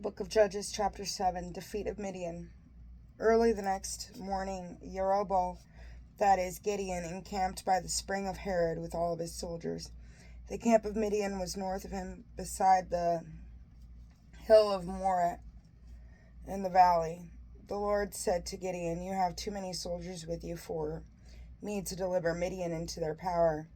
Book of Judges, chapter 7, defeat of Midian. Early the next morning, Jerubbaal, that is Gideon, encamped by the spring of Harod with all of his soldiers. The camp of Midian was north of him, beside the hill of Moreh in the valley. The Lord said to Gideon, "You have too many soldiers with you for me to deliver Midian into their power,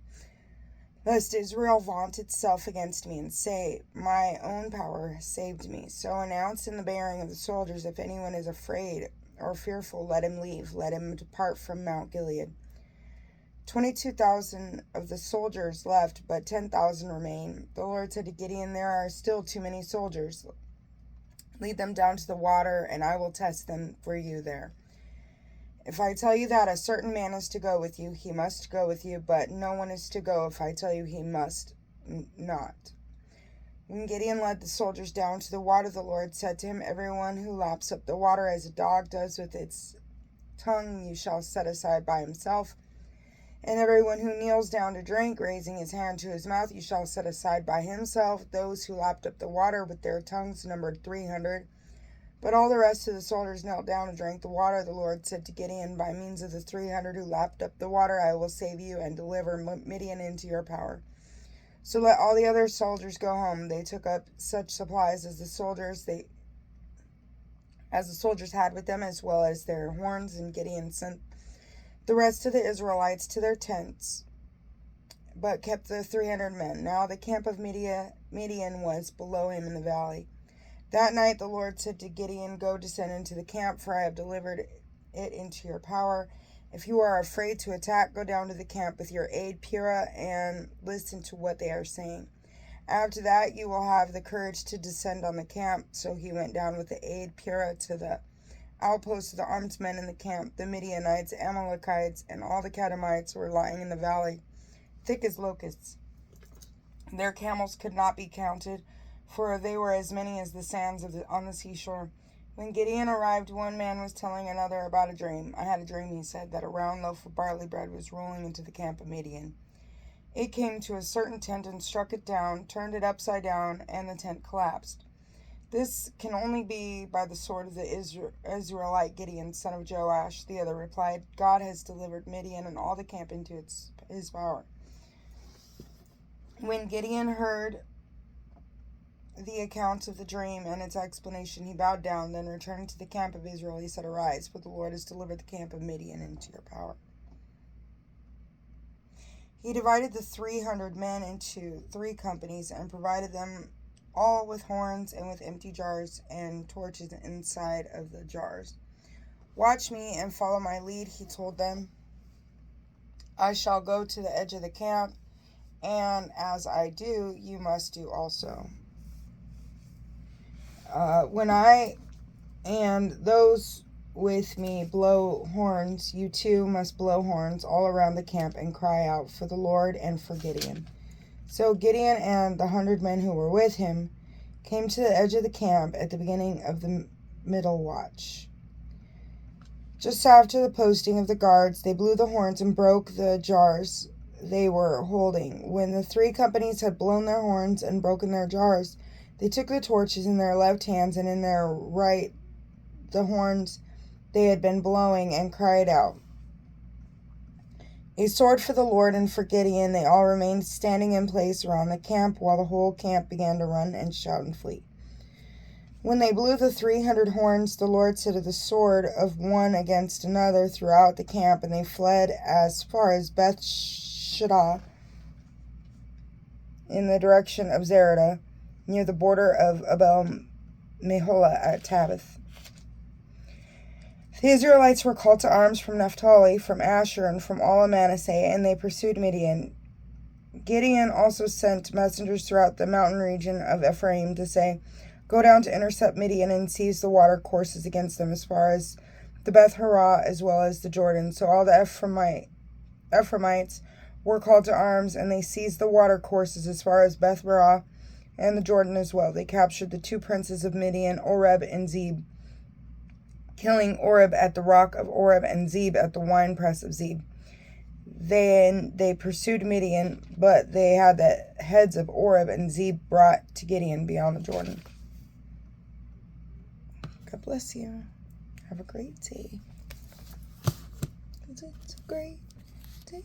lest Israel vaunt itself against me and say, 'My own power has saved me.' So announce in the bearing of the soldiers, if anyone is afraid or fearful, let him leave. Let him depart from Mount Gilead." 22,000 of the soldiers left, but 10,000 remain. The Lord said to Gideon, "There are still too many soldiers. Lead them down to the water, and I will test them for you there. If I tell you that a certain man is to go with you, he must go with you, but no one is to go if I tell you he must not." When Gideon led the soldiers down to the water, the Lord said to him, "Everyone who laps up the water as a dog does with its tongue you shall set aside by himself, and everyone who kneels down to drink, raising his hand to his mouth, you shall set aside by himself." Those who lapped up the water with their tongues numbered 300. But all the rest of the soldiers knelt down to drink the water. The Lord said to Gideon, "By means of the 300 who lapped up the water, I will save you and deliver Midian into your power. So let all the other soldiers go home." They took up such supplies as the soldiers had with them, as well as their horns, and Gideon sent the rest of the Israelites to their tents, but kept the 300 men. Now the camp of Midian was below him in the valley. That night the Lord said to Gideon, "Go descend into the camp, for I have delivered it into your power. If you are afraid to attack, go down to the camp with your aide Purah and listen to what they are saying. After that you will have the courage to descend on the camp." So he went down with the aide Purah to the outposts of the armed men in the camp. The Midianites, Amalekites, and all the Kadmonites were lying in the valley, thick as locusts. Their camels could not be counted, for they were as many as the sands on the seashore. When Gideon arrived, one man was telling another about a dream. "I had a dream," he said, "that a round loaf of barley bread was rolling into the camp of Midian. It came to a certain tent and struck it down, turned it upside down, and the tent collapsed. This can only be by the sword of the Israelite Gideon, son of Joash." The other replied, "God has delivered Midian and all the camp into his power." When Gideon heard the account of the dream and its explanation, he bowed down. Then returning to the camp of Israel, he said, "Arise, for the Lord has delivered the camp of Midian into your power." He divided the 300 men into 3 companies and provided them all with horns and with empty jars and torches inside of the jars. "Watch me and follow my lead," he told them. "I shall go to the edge of the camp, and as I do, you must do also. When I and those with me blow horns, you too must blow horns all around the camp and cry out for the Lord and for Gideon." So Gideon and the 100 men who were with him came to the edge of the camp at the beginning of the middle watch. Just after the posting of the guards, they blew the horns and broke the jars they were holding. When the 3 companies had blown their horns and broken their jars, they took the torches in their left hands and in their right the horns they had been blowing, and cried out, "A sword for the Lord and for Gideon." They all remained standing in place around the camp, while the whole camp began to run and shout and flee. When they blew the 300 horns, the Lord set the sword of one against another throughout the camp, and they fled as far as Beth Shittah in the direction of Zereda, near the border of Abel Meholah at Tabbath. The Israelites were called to arms from Naphtali, from Asher, and from all of Manasseh, and they pursued Midian. Gideon also sent messengers throughout the mountain region of Ephraim to say, "Go down to intercept Midian and seize the water courses against them as far as the Beth Harah as well as the Jordan." So all the Ephraimites were called to arms, and they seized the water courses as far as Beth Barah and the Jordan as well. They captured the 2 princes of Midian, Oreb and Zeb, killing Oreb at the rock of Oreb and Zeb at the winepress of Zeb. Then they pursued Midian, but they had the heads of Oreb and Zeb brought to Gideon beyond the Jordan. God bless you. Have a great day. It's a great day.